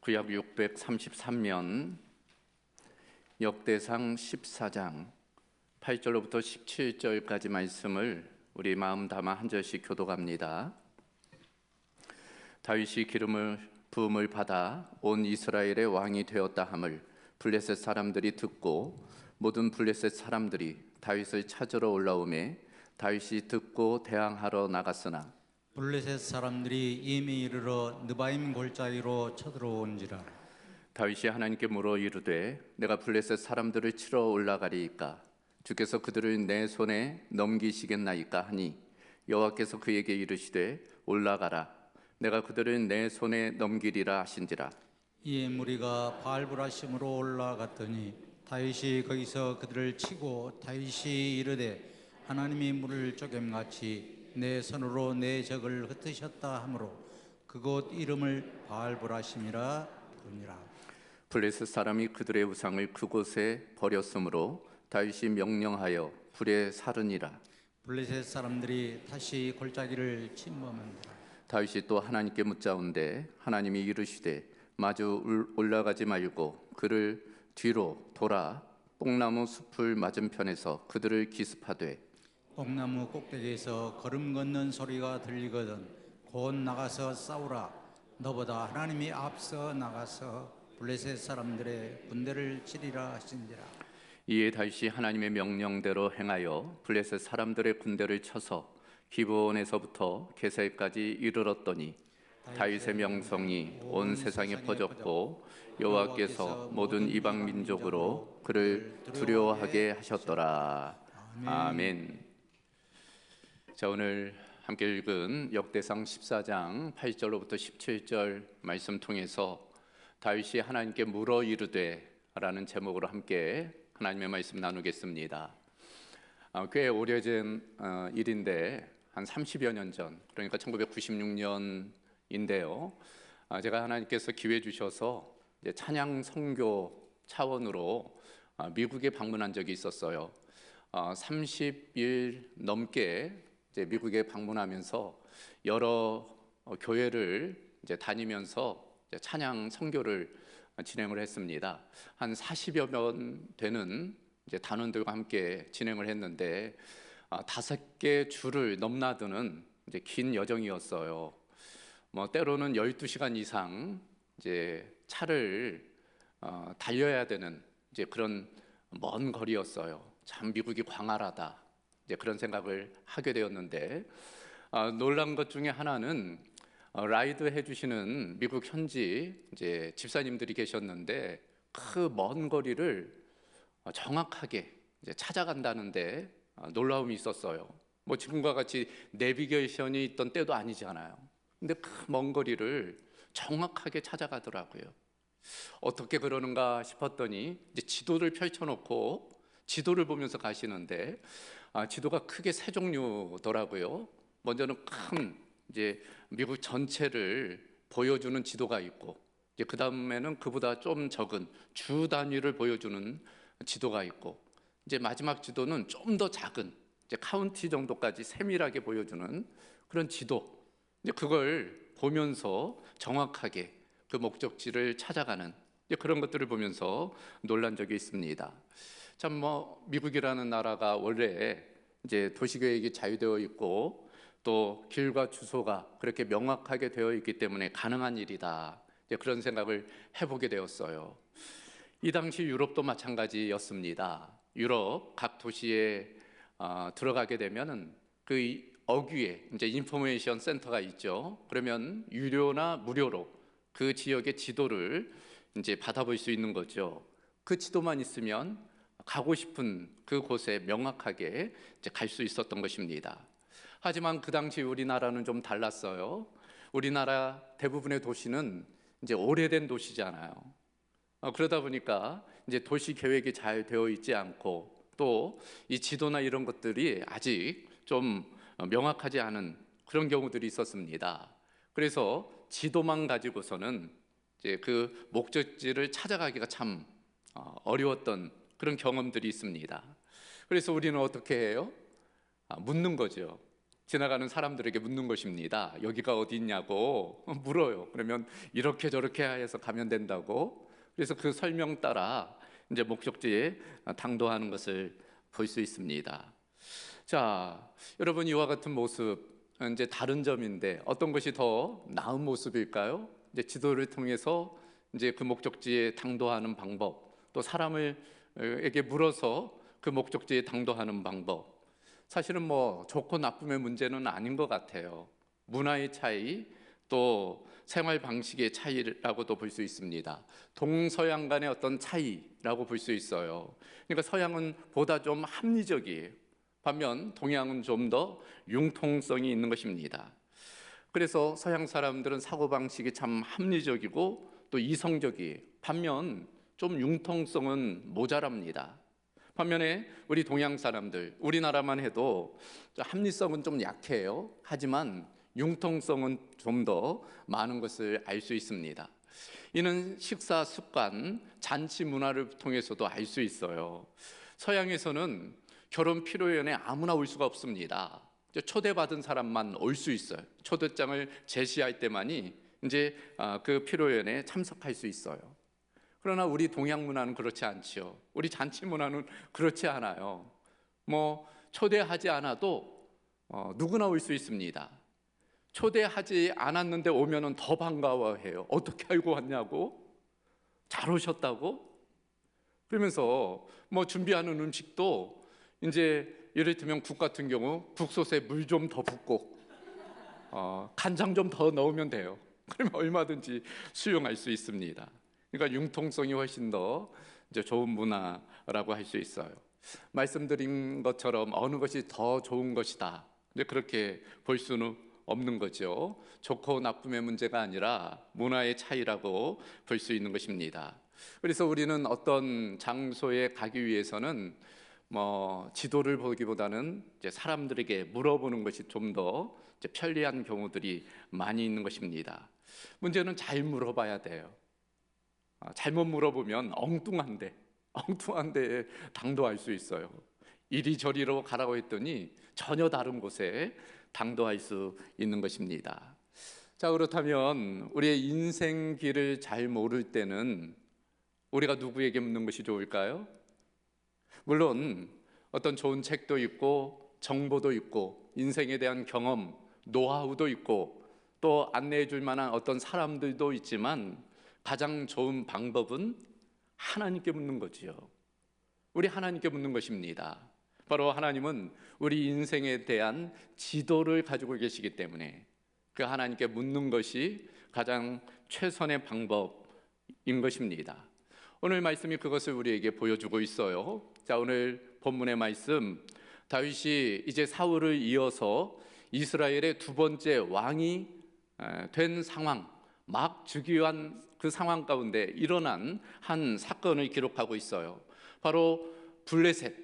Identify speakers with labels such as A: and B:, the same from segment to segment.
A: 구약 633면 역대상 14장 8절로부터 17절까지 말씀을 우리 마음 담아 한 절씩 교독합니다. 다윗이 부음을 받아 온 이스라엘의 왕이 되었다 함을 블레셋 사람들이 듣고 모든 블레셋 사람들이 다윗을 찾으러 올라오매 다윗이 듣고 대항하러 나갔으나
B: 블레셋 사람들이 이미 이르러 느바임 골짜기로 쳐들어온지라.
A: 다윗이 하나님께 물어 이르되 내가 블레셋 사람들을 치러 올라가리이까 주께서 그들을 내 손에 넘기시겠나이까 하니 여호와께서 그에게 이르시되 올라가라 내가 그들을 내 손에 넘기리라 하신지라.
B: 이에 무리가 바알브라심으로 올라갔더니 다윗이 거기서 그들을 치고 다윗이 이르되 하나님이 물을 쪼갰같이 내 손으로 내 적을 흩으셨다 하므로 그곳 이름을 바알브라심이라 부르니라.
A: 블레셋 사람이 그들의 우상을 그곳에 버렸으므로 다윗이 명령하여 불에 사르니라.
B: 블레셋 사람들이 다시 골짜기를 침범한다.
A: 다윗이 또 하나님께 묻자온데 하나님이 이르시되 마주 올라가지 말고 그를 뒤로 돌아 뽕나무 숲을 맞은편에서 그들을 기습하되
B: 뽕나무 꼭대기에서 걸음 걷는 소리가 들리거든 곧 나가서 싸우라. 너보다 하나님이 앞서 나가서 블레셋 사람들의 군대를 치리라 하신지라.
A: 이에 다윗이 하나님의 명령대로 행하여 블레셋 사람들의 군대를 쳐서 기브온에서부터 게살까지 이르렀더니 다윗의 명성이 온 세상에 퍼졌고 여호와께서 모든 이방 민족으로 그를 두려워하게 하셨더라. 아멘. 자, 오늘 함께 읽은 역대상 14장 8절로부터 17절 말씀 통해서 다윗이 하나님께 물어 이르되 라는 제목으로 함께 하나님의 말씀 나누겠습니다. 꽤 오래전 일인데 한 30여 년 전, 그러니까 1996년인데요. 제가 하나님께서 기회 주셔서 이제 찬양 선교 차원으로 미국에 방문한 적이 있었어요. 30일 넘게 이제 미국에 방문하면서 여러 교회를 이제 다니면서 이제 찬양 선교를 진행을 했습니다. 한 40여 명 되는 이제 단원들과 함께 진행을 했는데 5개 주를 넘나드는 이제 긴 여정이었어요. 때로는 12시간 이상 이제 차를 달려야 되는 이제 그런 먼 거리였어요. 참 미국이 광활하다. 이제 그런 생각을 하게 되었는데 놀란 것 중에 하나는 라이드 해주시는 미국 현지 이제 집사님들이 계셨는데 그 먼 거리를 정확하게 이제 찾아간다는데 놀라움이 있었어요. 지금과 같이 내비게이션이 있던 때도 아니잖아요. 근데 그 먼 거리를 정확하게 찾아가더라고요. 어떻게 그러는가 싶었더니 이제 지도를 펼쳐놓고 지도를 보면서 가시는데 지도가 크게 세 종류더라고요. 먼저는 큰 이제 미국 전체를 보여주는 지도가 있고 이제 그 다음에는 그보다 좀 적은 주 단위를 보여주는 지도가 있고 이제 마지막 지도는 좀 더 작은 이제 카운티 정도까지 세밀하게 보여주는 그런 지도. 이제 그걸 보면서 정확하게 그 목적지를 찾아가는 이제 그런 것들을 보면서 놀란 적이 있습니다. 참 미국이라는 나라가 원래 이제 도시계획이 자유되어 있고 또 길과 주소가 그렇게 명확하게 되어 있기 때문에 가능한 일이다. 이제 그런 생각을 해보게 되었어요. 이 당시 유럽도 마찬가지였습니다. 유럽 각 도시에 들어가게 되면은 그 어귀에 이제 인포메이션 센터가 있죠. 그러면 유료나 무료로 그 지역의 지도를 이제 받아볼 수 있는 거죠. 그 지도만 있으면 가고 싶은 그 곳에 명확하게 이제 갈 수 있었던 것입니다. 하지만 그 당시 우리나라는 좀 달랐어요. 우리나라 대부분의 도시는 이제 오래된 도시잖아요. 그러다 보니까 이제 도시 계획이 잘 되어 있지 않고 또 이 지도나 이런 것들이 아직 좀 명확하지 않은 그런 경우들이 있었습니다. 그래서 지도만 가지고서는 이제 그 목적지를 찾아가기가 참 어려웠던 그런 경험들이 있습니다. 그래서 우리는 어떻게 해요? 묻는 거죠. 지나가는 사람들에게 묻는 것입니다. 여기가 어디 있냐고 물어요. 그러면 이렇게 저렇게 해서 가면 된다고. 그래서 그 설명 따라 이제 목적지에 당도하는 것을 볼 수 있습니다. 자, 여러분, 이와 같은 모습 이제 다른 점인데 어떤 것이 더 나은 모습일까요? 이제 지도를 통해서 이제 그 목적지에 당도하는 방법, 또 사람에게 물어서 그 목적지에 당도하는 방법. 사실은 뭐 좋고 나쁨의 문제는 아닌 것 같아요. 문화의 차이, 또 생활 방식의 차이라고도 볼 수 있습니다. 동서양 간의 어떤 차이라고 볼 수 있어요. 그러니까 서양은 보다 좀 합리적이에요. 반면 동양은 좀 더 융통성이 있는 것입니다. 그래서 서양 사람들은 사고방식이 참 합리적이고 또 이성적이에요. 반면 좀 융통성은 모자랍니다. 반면에 우리 동양 사람들, 우리나라만 해도 합리성은 좀 약해요. 하지만 융통성은 좀 더 많은 것을 알 수 있습니다. 이는 식사 습관, 잔치 문화를 통해서도 알 수 있어요. 서양에서는 결혼 피로연에 아무나 올 수가 없습니다. 초대받은 사람만 올 수 있어요. 초대장을 제시할 때만이 이제 그 피로연에 참석할 수 있어요. 그러나 우리 동양 문화는 그렇지 않지요. 우리 잔치 문화는 그렇지 않아요. 뭐 초대하지 않아도 누구나 올 수 있습니다. 초대하지 않았는데 오면은 더 반가워해요. 어떻게 알고 왔냐고? 잘 오셨다고? 그러면서 뭐 준비하는 음식도 이제 예를 들면 국 같은 경우 국솥에 물 좀 더 붓고 간장 좀 더 넣으면 돼요. 그러면 얼마든지 수용할 수 있습니다. 그러니까 융통성이 훨씬 더 이제 좋은 문화라고 할 수 있어요. 말씀드린 것처럼 어느 것이 더 좋은 것이다, 근데 그렇게 볼 수는 없는 거죠. 좋고 나쁨의 문제가 아니라 문화의 차이라고 볼 수 있는 것입니다. 그래서 우리는 어떤 장소에 가기 위해서는 뭐 지도를 보기보다는 이제 사람들에게 물어보는 것이 좀 더 편리한 경우들이 많이 있는 것입니다. 문제는 잘 물어봐야 돼요. 잘못 물어보면 엉뚱한데 당도할 수 있어요. 이리저리로 가라고 했더니 전혀 다른 곳에 당도할 수 있는 것입니다. 자, 그렇다면 우리의 인생길을 잘 모를 때는 우리가 누구에게 묻는 것이 좋을까요? 물론 어떤 좋은 책도 있고 정보도 있고 인생에 대한 경험, 노하우도 있고 또 안내해 줄 만한 어떤 사람들도 있지만 가장 좋은 방법은 하나님께 묻는 거지요. 우리 하나님께 묻는 것입니다. 바로 하나님은 우리 인생에 대한 지도를 가지고 계시기 때문에 그 하나님께 묻는 것이 가장 최선의 방법인 것입니다. 오늘 말씀이 그것을 우리에게 보여주고 있어요. 자, 오늘 본문의 말씀, 다윗이 이제 사울을 이어서 이스라엘의 두 번째 왕이 된 상황, 막 즉위한 그 상황 가운데 일어난 한 사건을 기록하고 있어요. 바로 블레셋,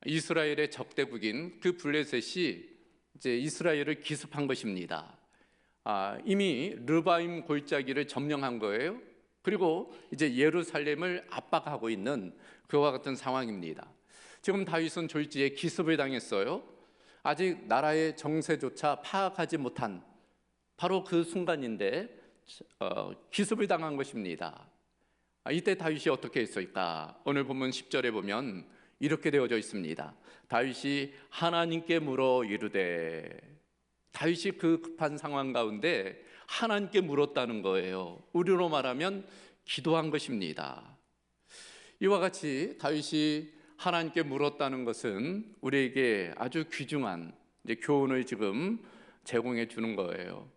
A: 이스라엘의 적대국인 그 블레셋이 이제 이스라엘을 기습한 것입니다. 이미 르바임 골짜기를 점령한 거예요. 그리고 이제 예루살렘을 압박하고 있는 그와 같은 상황입니다. 지금 다윗은 졸지에 기습을 당했어요. 아직 나라의 정세조차 파악하지 못한 바로 그 순간인데 기습을 당한 것입니다. 이때 다윗이 어떻게 했을까? 오늘 본문 10절에 보면 이렇게 되어져 있습니다. 다윗이 하나님께 물어 이르되, 다윗이 그 급한 상황 가운데 하나님께 물었다는 거예요. 우리로 말하면 기도한 것입니다. 이와 같이 다윗이 하나님께 물었다는 것은 우리에게 아주 귀중한 이제 교훈을 지금 제공해 주는 거예요.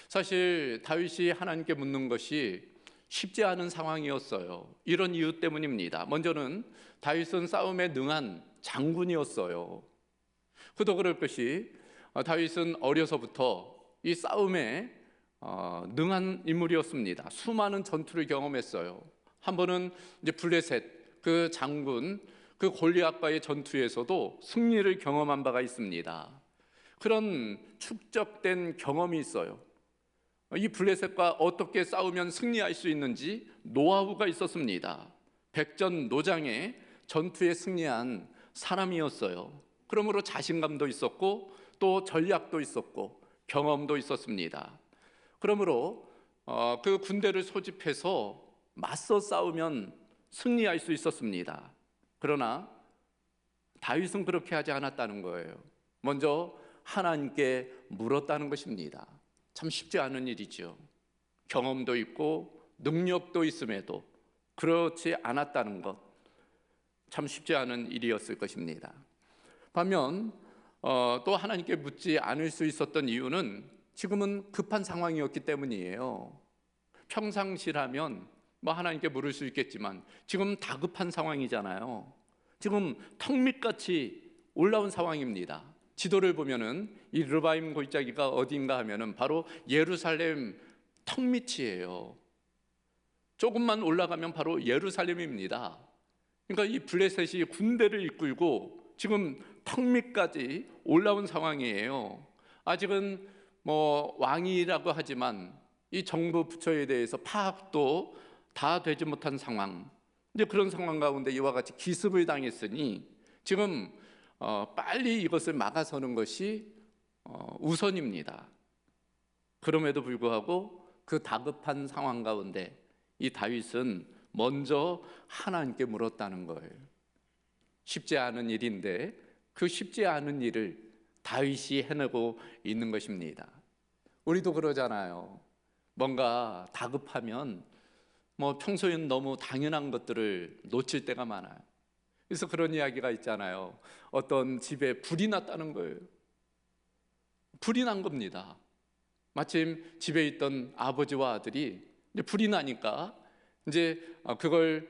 A: 사실 다윗이 하나님께 묻는 것이 쉽지 않은 상황이었어요. 이런 이유 때문입니다. 먼저는 다윗은 싸움에 능한 장군이었어요. 그도 그럴 것이 다윗은 어려서부터 이 싸움에 능한 인물이었습니다. 수많은 전투를 경험했어요. 한 번은 이제 블레셋 그 장군 그 골리앗과의 전투에서도 승리를 경험한 바가 있습니다. 그런 축적된 경험이 있어요. 이 블레셋과 어떻게 싸우면 승리할 수 있는지 노하우가 있었습니다. 백전노장의 전투에 승리한 사람이었어요. 그러므로 자신감도 있었고 또 전략도 있었고 경험도 있었습니다. 그러므로 그 군대를 소집해서 맞서 싸우면 승리할 수 있었습니다. 그러나 다윗은 그렇게 하지 않았다는 거예요. 먼저 하나님께 물었다는 것입니다. 참 쉽지 않은 일이죠. 경험도 있고 능력도 있음에도 그렇지 않았다는 것, 참 쉽지 않은 일이었을 것입니다. 반면 또 하나님께 묻지 않을 수 있었던 이유는 지금은 급한 상황이었기 때문이에요. 평상시라면 뭐 하나님께 물을 수 있겠지만 지금 다급한 상황이잖아요. 지금 턱밑같이 올라온 상황입니다. 지도를 보면은 이 르바임 골짜기가 어디인가 하면은 바로 예루살렘 턱밑이에요. 조금만 올라가면 바로 예루살렘입니다. 그러니까 이 블레셋이 군대를 이끌고 지금 턱밑까지 올라온 상황이에요. 아직은 뭐 왕이라고 하지만 이 정부 부처에 대해서 파악도 다 되지 못한 상황. 이제 그런 상황 가운데 이와 같이 기습을 당했으니 지금 빨리 이것을 막아서는 것이 우선입니다. 그럼에도 불구하고 그 다급한 상황 가운데 이 다윗은 먼저 하나님께 물었다는 거예요. 쉽지 않은 일인데 그 쉽지 않은 일을 다윗이 해내고 있는 것입니다. 우리도 그러잖아요. 뭔가 다급하면 뭐 평소에는 너무 당연한 것들을 놓칠 때가 많아요. 그래서 그런 이야기가 있잖아요. 어떤 집에 불이 났다는 거예요. 불이 난 겁니다. 마침 집에 있던 아버지와 아들이 이제 불이 나니까 이제 그걸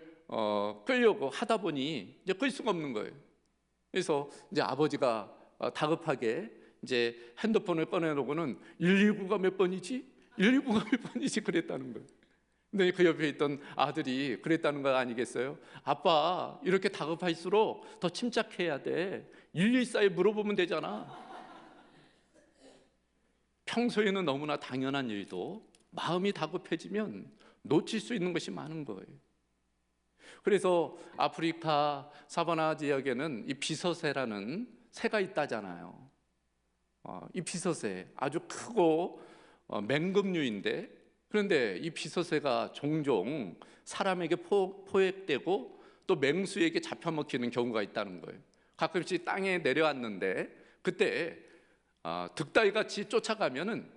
A: 끌려고 하다 보니 이제 끌 수가 없는 거예요. 그래서 이제 아버지가 다급하게 이제 핸드폰을 꺼내놓고는 119가 몇 번이지? 119가 몇 번이지? 그랬다는 거예요. 근데 그 옆에 있던 아들이 그랬다는 거 아니겠어요? 아빠, 이렇게 다급할수록 더 침착해야 돼. 114에 물어보면 되잖아. 평소에는 너무나 당연한 일도 마음이 다급해지면 놓칠 수 있는 것이 많은 거예요. 그래서 아프리카 사바나 지역에는 이 비서새라는 새가 있다잖아요. 이 비서새 아주 크고 맹금류인데, 그런데 이 비서새가 종종 사람에게 포획되고 또 맹수에게 잡혀먹히는 경우가 있다는 거예요. 가끔씩 땅에 내려왔는데 그때 득달같이 쫓아가면은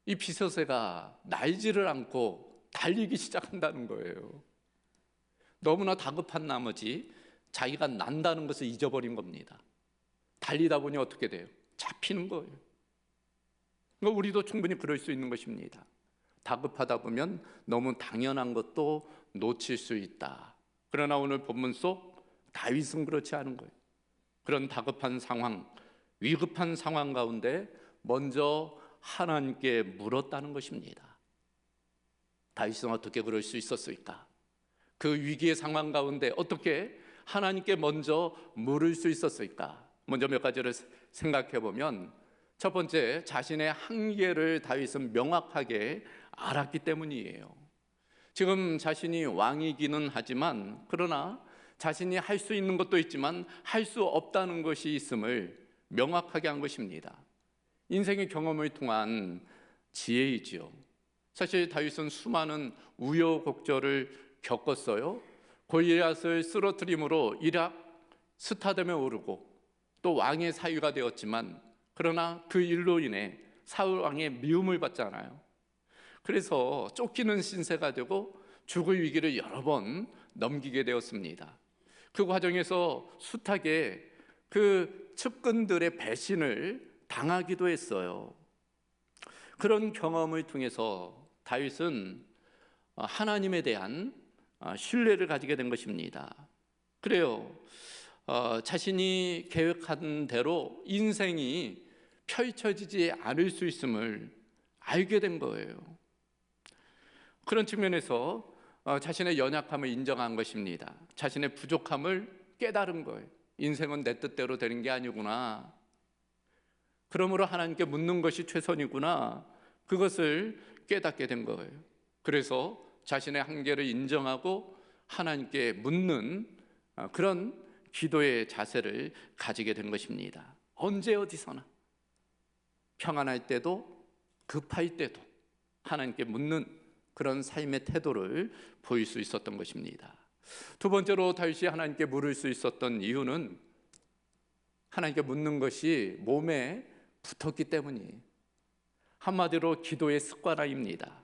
A: 이 비서새가 날지를 않고 달리기 시작한다는 거예요. 너무나 다급한 나머지 자기가 난다는 것을 잊어버린 겁니다. 달리다 보니 어떻게 돼요? 잡히는 거예요. 그러니까 우리도 충분히 그럴 수 있는 것입니다. 다급하다 보면 너무 당연한 것도 놓칠 수 있다. 그러나 오늘 본문 속 다윗은 그렇지 않은 거예요. 그런 다급한 상황, 위급한 상황 가운데 먼저 하나님께 물었다는 것입니다. 다윗은 어떻게 그럴 수 있었을까? 그 위기의 상황 가운데 어떻게 하나님께 먼저 물을 수 있었을까? 먼저 몇 가지를 생각해 보면, 첫 번째, 자신의 한계를 다윗은 명확하게 알았기 때문이에요. 지금 자신이 왕이기는 하지만, 그러나 자신이 할 수 있는 것도 있지만 할 수 없다는 것이 있음을 명확하게 한 것입니다. 인생의 경험을 통한 지혜이지요. 사실 다윗은 수많은 우여곡절을 겪었어요. 골리앗을 쓰러뜨림으로 이락 스타뎀에 오르고 또 왕의 사위가 되었지만, 그러나 그 일로 인해 사울 왕의 미움을 받잖아요. 그래서 쫓기는 신세가 되고 죽을 위기를 여러 번 넘기게 되었습니다. 그 과정에서 숱하게 그 측근들의 배신을 당하기도 했어요. 그런 경험을 통해서 다윗은 하나님에 대한 신뢰를 가지게 된 것입니다. 그래요. 자신이 계획한 대로 인생이 펼쳐지지 않을 수 있음을 알게 된 거예요. 그런 측면에서 자신의 연약함을 인정한 것입니다. 자신의 부족함을 깨달은 거예요. 인생은 내 뜻대로 되는 게 아니구나. 그러므로 하나님께 묻는 것이 최선이구나. 그것을 깨닫게 된 거예요. 그래서 자신의 한계를 인정하고 하나님께 묻는 그런 기도의 자세를 가지게 된 것입니다. 언제 어디서나 평안할 때도 급할 때도 하나님께 묻는 그런 삶의 태도를 보일 수 있었던 것입니다. 두 번째로 다윗이 하나님께 물을 수 있었던 이유는 하나님께 묻는 것이 몸에 붙었기 때문이에요. 한마디로 기도의 습관화입니다.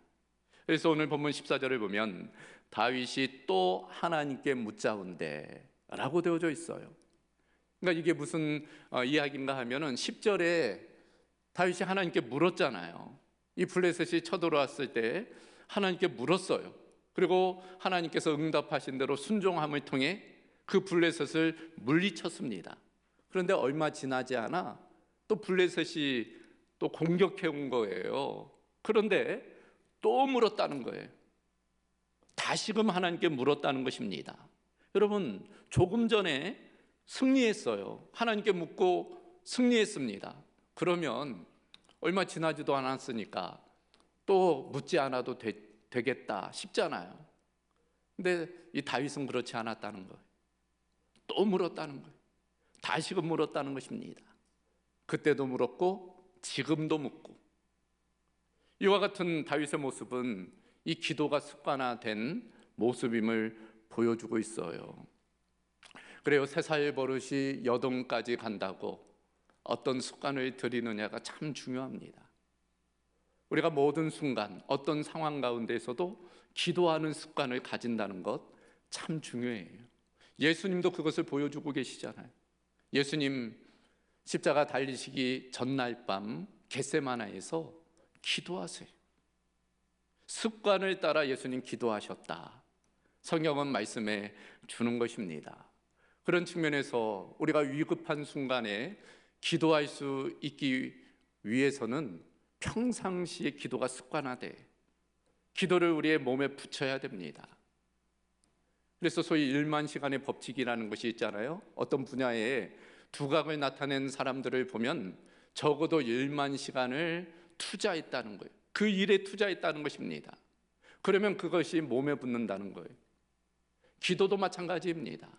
A: 그래서 오늘 본문 14절을 보면 다윗이 또 하나님께 묻자온대 라고 되어져 있어요. 그러니까 이게 무슨 이야기인가 하면은 10절에 다윗이 하나님께 물었잖아요. 이 블레셋이 쳐들어왔을 때 하나님께 물었어요. 그리고 하나님께서 응답하신 대로 순종함을 통해 그 블레셋을 물리쳤습니다. 그런데 얼마 지나지 않아 또 블레셋이 또 공격해 온 거예요. 그런데 또 물었다는 거예요. 다시금 하나님께 물었다는 것입니다. 여러분, 조금 전에 승리했어요. 하나님께 묻고 승리했습니다. 그러면 얼마 지나지도 않았으니까 또 묻지 않아도 되겠다 싶잖아요. 근데 이 다윗은 그렇지 않았다는 거예요. 또 물었다는 거예요. 다시금 물었다는 것입니다. 그때도 물었고 지금도 묻고. 이와 같은 다윗의 모습은 이 기도가 습관화된 모습임을 보여주고 있어요. 그래요. 3살 버릇이 여동까지 간다고 어떤 습관을 들이느냐가 참 중요합니다. 우리가 모든 순간 어떤 상황 가운데서도 기도하는 습관을 가진다는 것 참 중요해요. 예수님도 그것을 보여주고 계시잖아요. 예수님 십자가 달리시기 전날 밤 겟세마나에서 기도하세요. 습관을 따라 예수님 기도하셨다. 성경은 말씀해 주는 것입니다. 그런 측면에서 우리가 위급한 순간에 기도할 수 있기 위해서는 평상시에 기도가 습관화돼 기도를 우리의 몸에 붙여야 됩니다. 그래서 소위 1만 시간의 법칙이라는 것이 있잖아요. 어떤 분야에 두각을 나타낸 사람들을 보면 적어도 1만 시간을 투자했다는 거예요. 그 일에 투자했다는 것입니다. 그러면 그것이 몸에 붙는다는 거예요. 기도도 마찬가지입니다.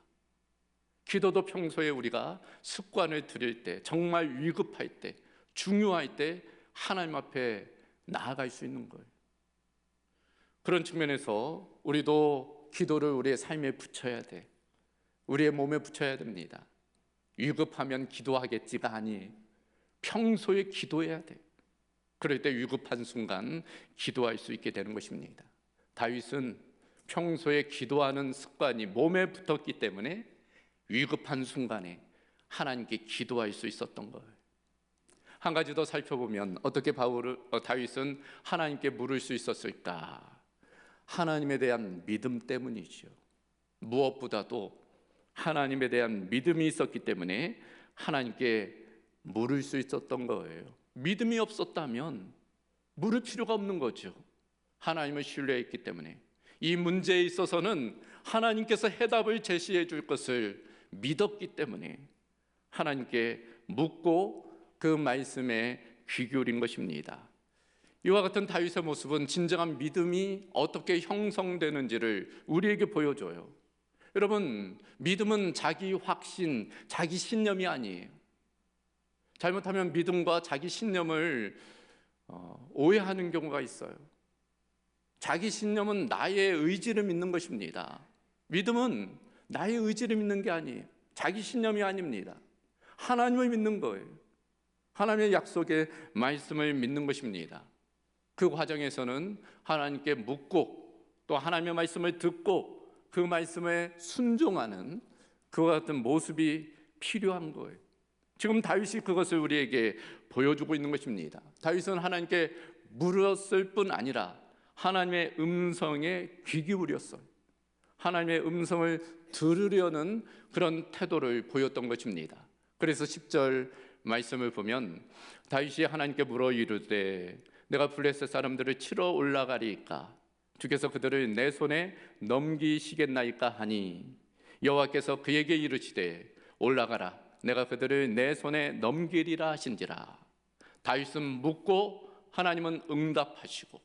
A: 기도도 평소에 우리가 습관을 들일 때, 정말 위급할 때, 중요할 때 하나님 앞에 나아갈 수 있는 거예요. 그런 측면에서 우리도 기도를 우리의 삶에 붙여야 돼. 우리의 몸에 붙여야 됩니다. 위급하면 기도하겠지가 아니에요. 평소에 기도해야 돼. 그럴 때 위급한 순간 기도할 수 있게 되는 것입니다. 다윗은 평소에 기도하는 습관이 몸에 붙었기 때문에 위급한 순간에 하나님께 기도할 수 있었던 거예요. 한 가지 더 살펴보면 어떻게 다윗은 하나님께 물을 수 있었을까? 하나님에 대한 믿음 때문이죠. 무엇보다도 하나님에 대한 믿음이 있었기 때문에 하나님께 물을 수 있었던 거예요. 믿음이 없었다면 물을 필요가 없는 거죠. 하나님을 신뢰했기 때문에 이 문제에 있어서는 하나님께서 해답을 제시해 줄 것을 믿었기 때문에 하나님께 묻고 그 말씀에 귀 기울인 것입니다. 이와 같은 다윗의 모습은 진정한 믿음이 어떻게 형성되는지를 우리에게 보여줘요. 여러분, 믿음은 자기 확신, 자기 신념이 아니에요. 잘못하면 믿음과 자기 신념을 오해하는 경우가 있어요. 자기 신념은 나의 의지를 믿는 것입니다. 믿음은 나의 의지를 믿는 게 아니에요. 자기 신념이 아닙니다. 하나님을 믿는 거예요. 하나님의 약속의 말씀을 믿는 것입니다. 그 과정에서는 하나님께 묻고 또 하나님의 말씀을 듣고 그 말씀에 순종하는 그와 같은 모습이 필요한 거예요. 지금 다윗이 그것을 우리에게 보여주고 있는 것입니다. 다윗은 하나님께 물었을 뿐 아니라 하나님의 음성에 귀 기울였어요. 하나님의 음성을 들으려는 그런 태도를 보였던 것입니다. 그래서 10절 말씀을 보면 다윗이 하나님께 물어 이르되 내가 블레셋 사람들을 치러 올라가리이까 주께서 그들을 내 손에 넘기시겠나이까 하니 여호와께서 그에게 이르시되 올라가라 내가 그들을 내 손에 넘기리라 하신지라. 다윗은 묻고 하나님은 응답하시고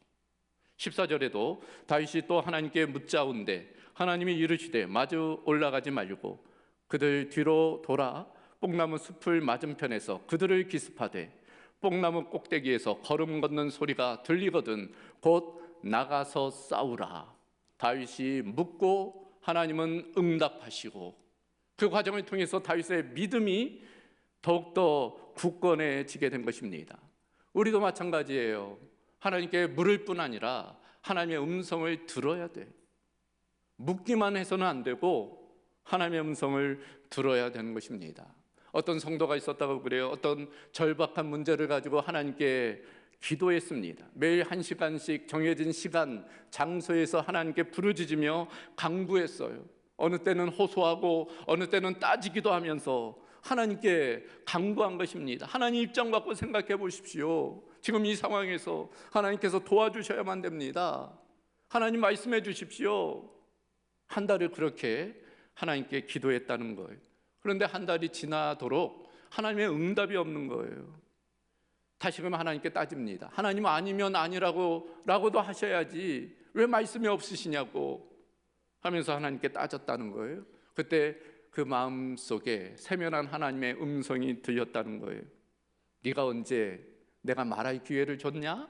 A: 14절에도 다윗이 또 하나님께 묻자온데 하나님이 이르시되 마주 올라가지 말고 그들 뒤로 돌아 뽕나무 숲을 맞은편에서 그들을 기습하되 뽕나무 꼭대기에서 걸음 걷는 소리가 들리거든 곧 나가서 싸우라. 다윗이 묻고 하나님은 응답하시고 그 과정을 통해서 다윗의 믿음이 더욱더 굳건해지게 된 것입니다. 우리도 마찬가지예요. 하나님께 물을 뿐 아니라 하나님의 음성을 들어야 돼. 묻기만 해서는 안 되고 하나님의 음성을 들어야 되는 것입니다. 어떤 성도가 있었다고 그래요. 어떤 절박한 문제를 가지고 하나님께 기도했습니다. 매일 1시간씩 정해진 시간, 장소에서 하나님께 부르짖으며 간구했어요. 어느 때는 호소하고 어느 때는 따지기도 하면서 하나님께 간구한 것입니다. 하나님 입장 받고 생각해 보십시오. 지금 이 상황에서 하나님께서 도와주셔야만 됩니다. 하나님 말씀해 주십시오. 한 달을 그렇게 하나님께 기도했다는 거예요. 그런데 한 달이 지나도록 하나님의 응답이 없는 거예요. 다시금 하나님께 따집니다. 하나님 아니면 아니라고도 하셔야지 왜 말씀이 없으시냐고 하면서 하나님께 따졌다는 거예요. 그때 그 마음속에 세면한 하나님의 음성이 들렸다는 거예요. 네가 언제 내가 말할 기회를 줬냐?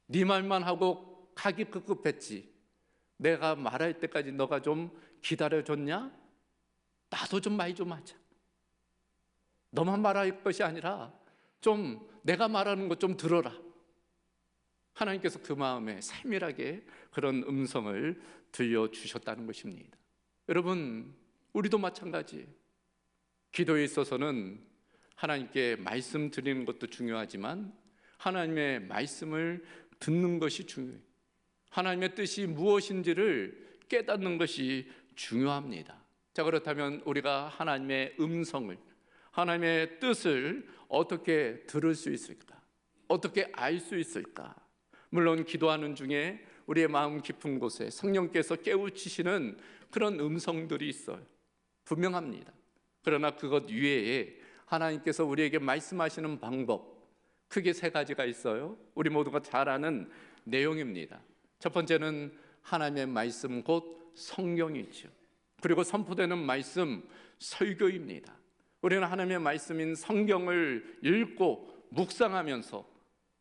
A: 네 말만 하고 가기 급급했지. 내가 말할 때까지 너가 좀 기다려줬냐? 나도 좀 말 좀 하자. 너만 말할 것이 아니라 좀 내가 말하는 것 좀 들어라. 하나님께서 그 마음에 세밀하게 그런 음성을 들려주셨다는 것입니다. 여러분, 우리도 마찬가지예요. 기도에 있어서는 하나님께 말씀 드리는 것도 중요하지만 하나님의 말씀을 듣는 것이 중요해요. 하나님의 뜻이 무엇인지를 깨닫는 것이 중요합니다. 자, 그렇다면 우리가 하나님의 음성을, 하나님의 뜻을 어떻게 들을 수 있을까? 어떻게 알 수 있을까? 물론 기도하는 중에 우리의 마음 깊은 곳에 성령께서 깨우치시는 그런 음성들이 있어요. 분명합니다. 그러나 그것 위에 하나님께서 우리에게 말씀하시는 방법, 크게 세 가지가 있어요. 우리 모두가 잘 아는 내용입니다. 첫 번째는 하나님의 말씀 곧 성경이죠. 그리고 선포되는 말씀 설교입니다. 우리는 하나님의 말씀인 성경을 읽고 묵상하면서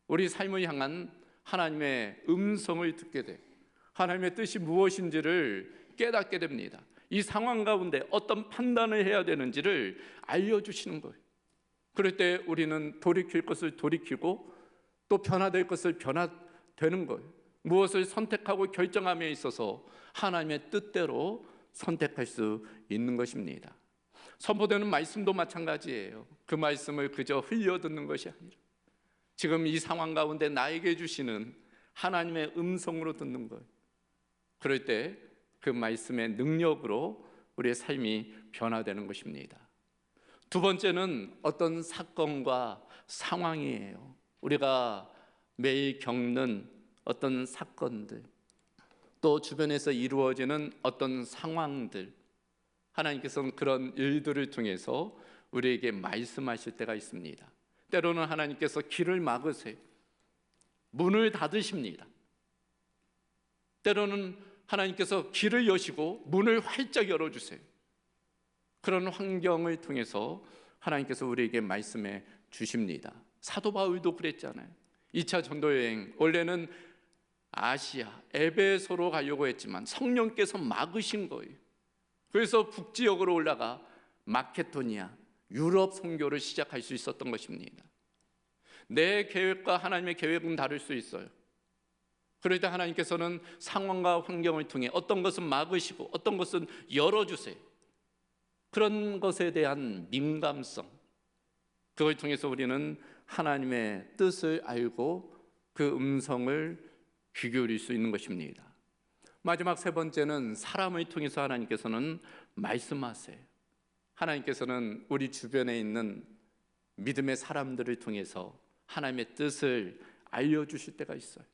A: 우리 삶을 향한 하나님의 음성을 듣게 돼 하나님의 뜻이 무엇인지를 깨닫게 됩니다. 이 상황 가운데 어떤 판단을 해야 되는지를 알려주시는 거예요. 그럴 때 우리는 돌이킬 것을 돌이키고 또 변화될 것을 변화되는 거예요. 무엇을 선택하고 결정함에 있어서 하나님의 뜻대로 선택할 수 있는 것입니다. 선포되는 말씀도 마찬가지예요. 그 말씀을 그저 흘려듣는 것이 아니라 지금 이 상황 가운데 나에게 주시는 하나님의 음성으로 듣는 거예요. 그럴 때 그 말씀의 능력으로 우리의 삶이 변화되는 것입니다. 두 번째는 어떤 사건과 상황이에요. 우리가 매일 겪는 어떤 사건들, 또 주변에서 이루어지는 어떤 상황들, 하나님께서는 그런 일들을 통해서 우리에게 말씀하실 때가 있습니다. 때로는 하나님께서 길을 막으세요. 문을 닫으십니다. 때로는 하나님께서 길을 여시고 문을 활짝 열어주세요. 그런 환경을 통해서 하나님께서 우리에게 말씀해 주십니다. 사도 바울도 그랬잖아요. 2차 전도여행, 원래는 아시아, 에베소로 가려고 했지만 성령께서 막으신 거예요. 그래서 북지역으로 올라가 마케도니아, 유럽 선교를 시작할 수 있었던 것입니다. 내 계획과 하나님의 계획은 다를 수 있어요. 그럴 때 하나님께서는 상황과 환경을 통해 어떤 것은 막으시고 어떤 것은 열어주세요. 그런 것에 대한 민감성, 그걸 통해서 우리는 하나님의 뜻을 알고 그 음성을 귀 기울일 수 있는 것입니다. 마지막 세 번째는 사람을 통해서 하나님께서는 말씀하세요. 하나님께서는 우리 주변에 있는 믿음의 사람들을 통해서 하나님의 뜻을 알려주실 때가 있어요.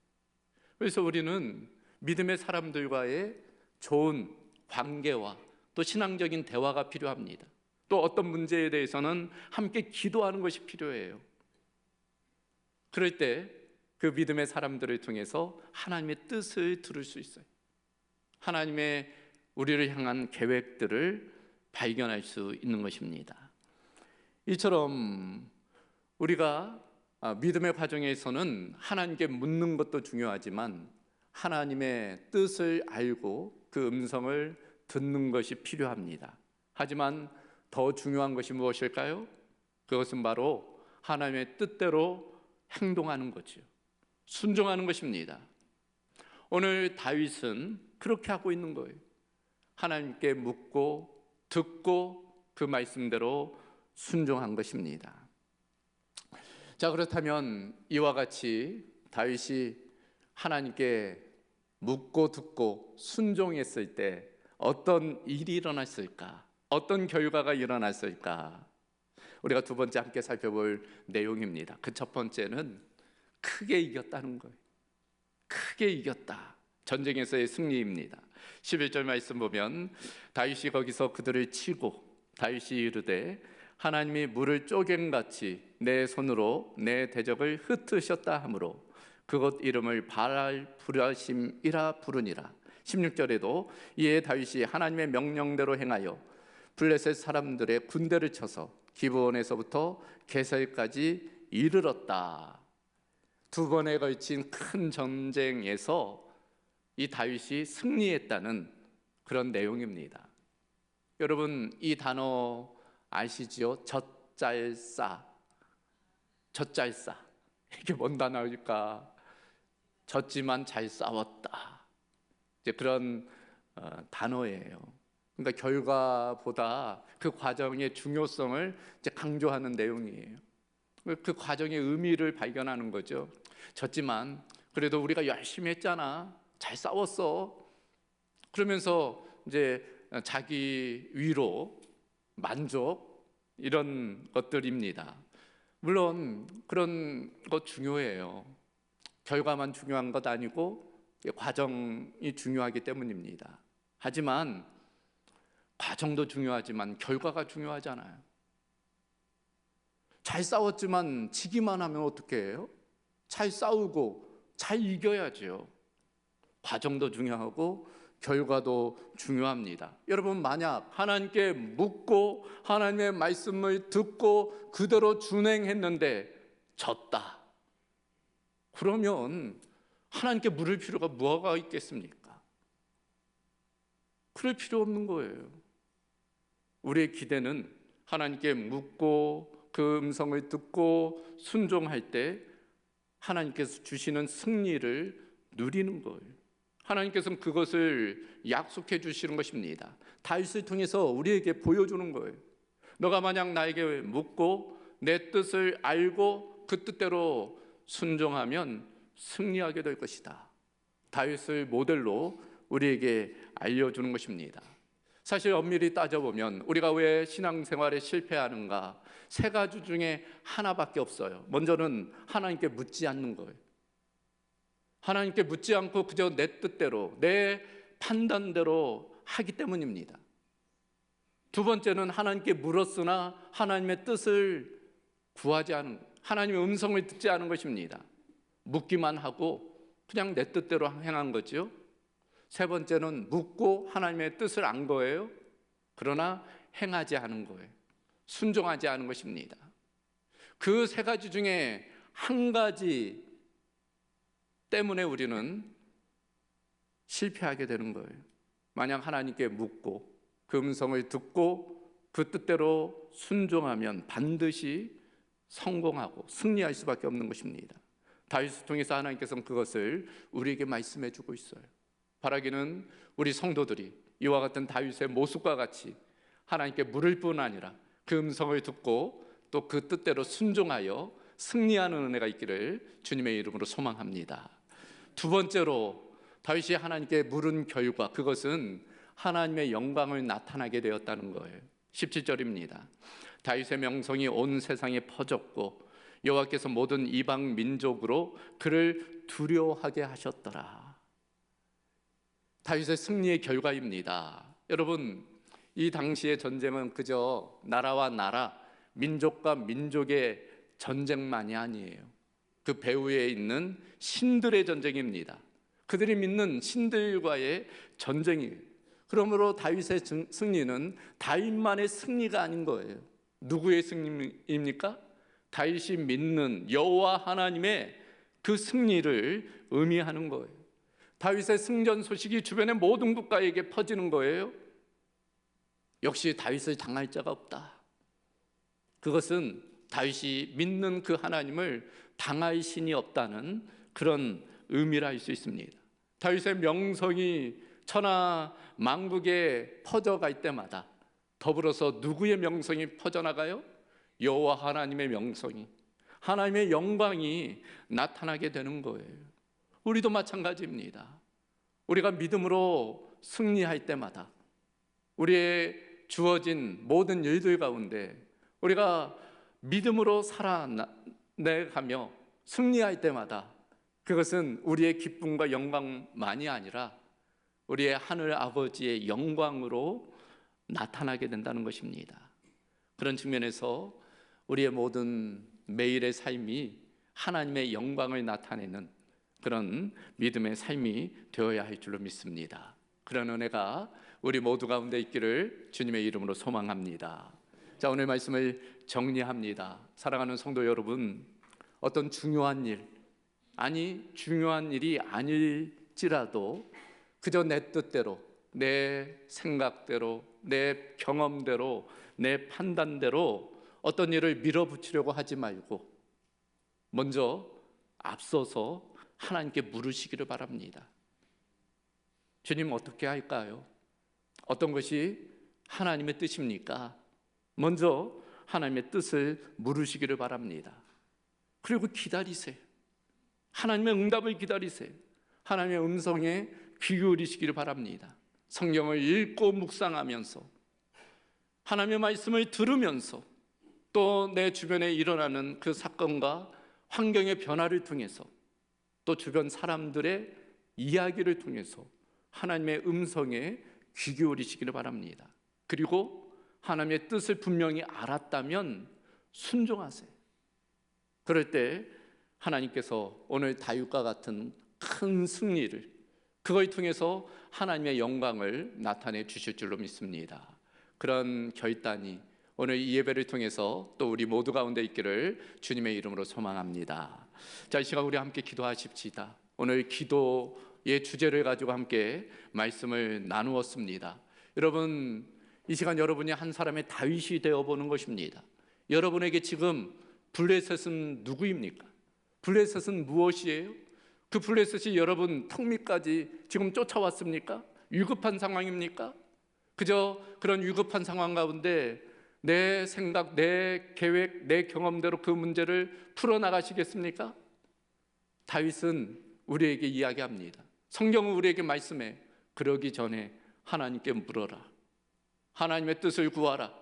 A: 그래서 우리는 믿음의 사람들과의 좋은 관계와 또 신앙적인 대화가 필요합니다. 또 어떤 문제에 대해서는 함께 기도하는 것이 필요해요. 그럴 때 그 믿음의 사람들을 통해서 하나님의 뜻을 들을 수 있어요. 하나님의 우리를 향한 계획들을 발견할 수 있는 것입니다. 이처럼 우리가 믿음의 과정에서는 하나님께 묻는 것도 중요하지만 하나님의 뜻을 알고 그 음성을 듣는 것이 필요합니다. 하지만 더 중요한 것이 무엇일까요? 그것은 바로 하나님의 뜻대로 행동하는 거죠. 순종하는 것입니다. 오늘 다윗은 그렇게 하고 있는 거예요. 하나님께 묻고 듣고 그 말씀대로 순종한 것입니다. 자, 그렇다면 이와 같이 다윗이 하나님께 묻고 듣고 순종했을 때 어떤 일이 일어났을까? 어떤 결과가 일어났을까? 우리가 두 번째 함께 살펴볼 내용입니다. 그 첫 번째는 크게 이겼다는 거예요. 크게 이겼다. 전쟁에서의 승리입니다. 11절 말씀 보면 다윗이 거기서 그들을 치고 다윗이 이르되 하나님이 물을 쪼갱같이 내 손으로 내 대적을 흩으셨다 하므로 그곳 이름을 바알 브라심이라 부르니라. 16절에도 이에 다윗이 하나님의 명령대로 행하여 블레셋 사람들의 군대를 쳐서 기브온에서부터 게셀까지 이르렀다. 두 번에 걸친 큰 전쟁에서 이 다윗이 승리했다는 그런 내용입니다. 여러분, 이 단어 아시지요? 젖잘싸. 젖잘싸. 이게 뭔 단어일까? 졌지만 잘 싸웠다. 이제 그런 단어예요. 그러니까 결과보다 그 과정의 중요성을 이제 강조하는 내용이에요. 그 과정의 의미를 발견하는 거죠. 졌지만 그래도 우리가 열심히 했잖아. 잘 싸웠어. 그러면서 이제 자기 위로, 만족, 이런 것들입니다. 물론 그런 것 중요해요. 결과만 중요한 것 아니고 과정이 중요하기 때문입니다. 하지만 과정도 중요하지만 결과가 중요하잖아요. 잘 싸웠지만 지기만 하면 어떻게 해요? 잘 싸우고 잘 이겨야죠. 과정도 중요하고 결과도 중요합니다. 여러분, 만약 하나님께 묻고 하나님의 말씀을 듣고 그대로 준행했는데 졌다. 그러면 하나님께 물을 필요가 뭐가 있겠습니까? 그럴 필요 없는 거예요. 우리의 기대는 하나님께 묻고 그 음성을 듣고 순종할 때 하나님께서 주시는 승리를 누리는 거예요. 하나님께서는 그것을 약속해 주시는 것입니다. 다윗을 통해서 우리에게 보여주는 거예요. 너가 만약 나에게 묻고 내 뜻을 알고 그 뜻대로 순종하면 승리하게 될 것이다. 다윗을 모델로 우리에게 알려주는 것입니다. 사실 엄밀히 따져보면 우리가 왜 신앙생활에 실패하는가? 세 가지 중에 하나밖에 없어요. 먼저는 하나님께 묻지 않는 거예요. 하나님께 묻지 않고 그저 내 뜻대로, 내 판단대로 하기 때문입니다. 두 번째는 하나님께 물었으나 하나님의 뜻을 구하지 않은, 하나님의 음성을 듣지 않은 것입니다. 묻기만 하고 그냥 내 뜻대로 행한 거죠. 세 번째는 묻고 하나님의 뜻을 안 거예요. 그러나 행하지 않은 거예요. 순종하지 않은 것입니다. 그 세 가지 중에 한 가지 때문에 우리는 실패하게 되는 거예요. 만약 하나님께 묻고 그 음성을 듣고 그 뜻대로 순종하면 반드시 성공하고 승리할 수밖에 없는 것입니다. 다윗을 통해서 하나님께서는 그것을 우리에게 말씀해 주고 있어요. 바라기는 우리 성도들이 이와 같은 다윗의 모습과 같이 하나님께 물을 뿐 아니라 그 음성을 듣고 또 그 뜻대로 순종하여 승리하는 은혜가 있기를 주님의 이름으로 소망합니다. 두 번째로 다윗이 하나님께 물은 결과, 그것은 하나님의 영광을 나타나게 되었다는 거예요. 17절입니다. 다윗의 명성이 온 세상에 퍼졌고 여호와께서 모든 이방 민족으로 그를 두려워하게 하셨더라. 다윗의 승리의 결과입니다. 여러분, 이 당시의 전쟁은 그저 나라와 나라, 민족과 민족의 전쟁만이 아니에요. 그 배후에 있는 신들의 전쟁입니다. 그들이 믿는 신들과의 전쟁이에요. 그러므로 다윗의 승리는 다윗만의 승리가 아닌 거예요. 누구의 승리입니까? 다윗이 믿는 여호와 하나님의 그 승리를 의미하는 거예요. 다윗의 승전 소식이 주변의 모든 국가에게 퍼지는 거예요. 역시 다윗을 당할 자가 없다. 그것은 다윗이 믿는 그 하나님을 당할 신이 없다는 그런 의미를 알 수 있습니다. 다윗의 명성이 천하 만국에 퍼져갈 때마다 더불어서 누구의 명성이 퍼져나가요? 여호와 하나님의 명성이, 하나님의 영광이 나타나게 되는 거예요. 우리도 마찬가지입니다. 우리가 믿음으로 승리할 때마다, 우리의 주어진 모든 일들 가운데 우리가 믿음으로 살아내가며 승리할 때마다 그것은 우리의 기쁨과 영광만이 아니라 우리의 하늘 아버지의 영광으로 나타나게 된다는 것입니다. 그런 측면에서 우리의 모든 매일의 삶이 하나님의 영광을 나타내는 그런 믿음의 삶이 되어야 할 줄로 믿습니다. 그런 은혜가 우리 모두 가운데 있기를 주님의 이름으로 소망합니다. 자, 오늘 말씀을 정리합니다. 사랑하는 성도 여러분, 어떤 중요한 일, 아니 중요한 일이 아닐지라도 그저 내 뜻대로, 내 생각대로, 내 경험대로, 내 판단대로 어떤 일을 밀어붙이려고 하지 말고 먼저 앞서서 하나님께 물으시기를 바랍니다. 주님, 어떻게 할까요? 어떤 것이 하나님의 뜻입니까? 먼저 하나님의 뜻을 물으시기를 바랍니다. 그리고 기다리세요. 하나님의 응답을 기다리세요. 하나님의 음성에 귀 기울이시기를 바랍니다. 성경을 읽고 묵상하면서, 하나님의 말씀을 들으면서, 또 내 주변에 일어나는 그 사건과 환경의 변화를 통해서, 또 주변 사람들의 이야기를 통해서 하나님의 음성에 귀 기울이시기를 바랍니다. 그리고 하나님의 뜻을 분명히 알았다면 순종하세요. 그럴 때 하나님께서 오늘 다윗과 같은 큰 승리를, 그걸 통해서 하나님의 영광을 나타내 주실 줄로 믿습니다. 그런 결단이 오늘 이 예배를 통해서 또 우리 모두 가운데 있기를 주님의 이름으로 소망합니다. 자, 이 시간 우리 함께 기도하십시다. 오늘 기도의 주제를 가지고 함께 말씀을 나누었습니다. 여러분, 이 시간 여러분이 한 사람의 다윗이 되어보는 것입니다. 여러분에게 지금 블레셋은 누구입니까? 블레셋은 무엇이에요? 그 블레셋이 여러분 턱밑까지 지금 쫓아왔습니까? 위급한 상황입니까? 그저 그런 위급한 상황 가운데 내 생각, 내 계획, 내 경험대로 그 문제를 풀어나가시겠습니까? 다윗은 우리에게 이야기합니다. 성경은 우리에게 말씀해. 그러기 전에 하나님께 물어라. 하나님의 뜻을 구하라.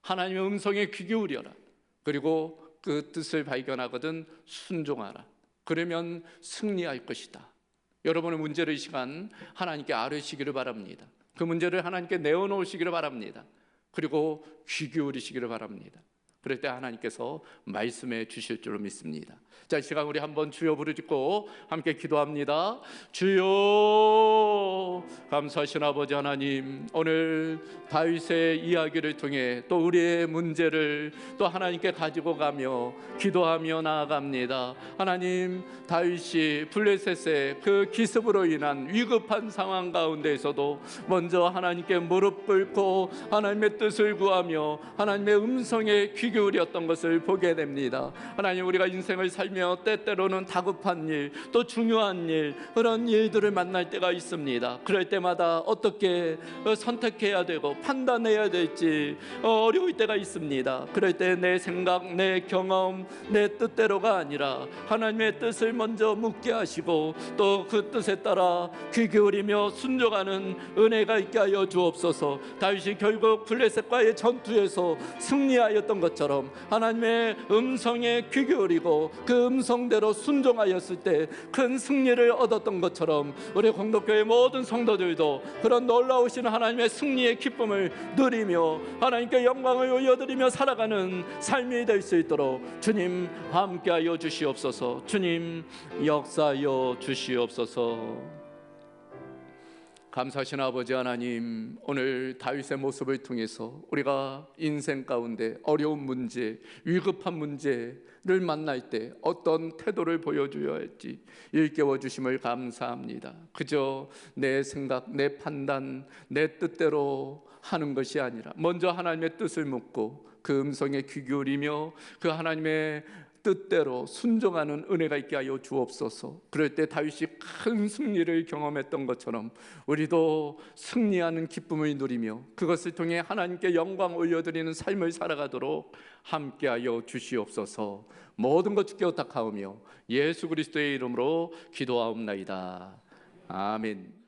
A: 하나님의 음성에 귀 기울여라. 그리고 그 뜻을 발견하거든 순종하라. 그러면 승리할 것이다. 여러분의 문제를 이 시간 하나님께 아뢰시기를 바랍니다. 그 문제를 하나님께 내어놓으시기를 바랍니다. 그리고 귀 기울이시기를 바랍니다. 그럴 때 하나님께서 말씀해 주실 줄로 믿습니다. 자, 이 시간 우리 한번 주여 부르짖고 함께 기도합니다. 주여, 감사하신 아버지 하나님, 오늘 다윗의 이야기를 통해 또 우리의 문제를 또 하나님께 가지고 가며 기도하며 나아갑니다. 하나님, 다윗이 블레셋의 그 기습으로 인한 위급한 상황 가운데에서도 먼저 하나님께 무릎 꿇고 하나님의 뜻을 구하며 하나님의 음성에 귀 기울였던 것을 보게 됩니다. 하나님, 우리가 인생을 살며 때때로는 다급한 일, 또 중요한 일, 그런 일들을 만날 때가 있습니다. 그럴 때마다 어떻게 선택해야 되고 판단해야 될지 어려울 때가 있습니다. 그럴 때 내 생각, 내 경험, 내 뜻대로가 아니라 하나님의 뜻을 먼저 묻게 하시고 또 그 뜻에 따라 귀 기울이며 순종하는 은혜가 있게 하여 주옵소서. 다윗이 결국 블레셋과의 전투에서 승리하였던 것처럼 하나님의 음성에 귀 기울이고 그 음성대로 순종하였을 때 큰 승리를 얻었던 것처럼 우리 공덕교회 모든 성도들도 그런 놀라우신 하나님의 승리의 기쁨을 누리며 하나님께 영광을 올려드리며 살아가는 삶이 될 수 있도록 주님 함께하여 주시옵소서. 주님 역사하여 주시옵소서. 감사하신 아버지 하나님, 오늘 다윗의 모습을 통해서 우리가 인생 가운데 어려운 문제, 위급한 문제를 만날 때 어떤 태도를 보여줘야 할지 일깨워 주심을 감사합니다. 그저 내 생각, 내 판단, 내 뜻대로 하는 것이 아니라 먼저 하나님의 뜻을 묻고 그 음성에 귀 기울이며 그 하나님의 뜻대로 순종하는 은혜가 있게 하여 주옵소서. 그럴 때 다윗이 큰 승리를 경험했던 것처럼 우리도 승리하는 기쁨을 누리며 그것을 통해 하나님께 영광 올려드리는 삶을 살아가도록 함께하여 주시옵소서. 모든 것 주께 부탁하오며 예수 그리스도의 이름으로 기도하옵나이다. 아멘.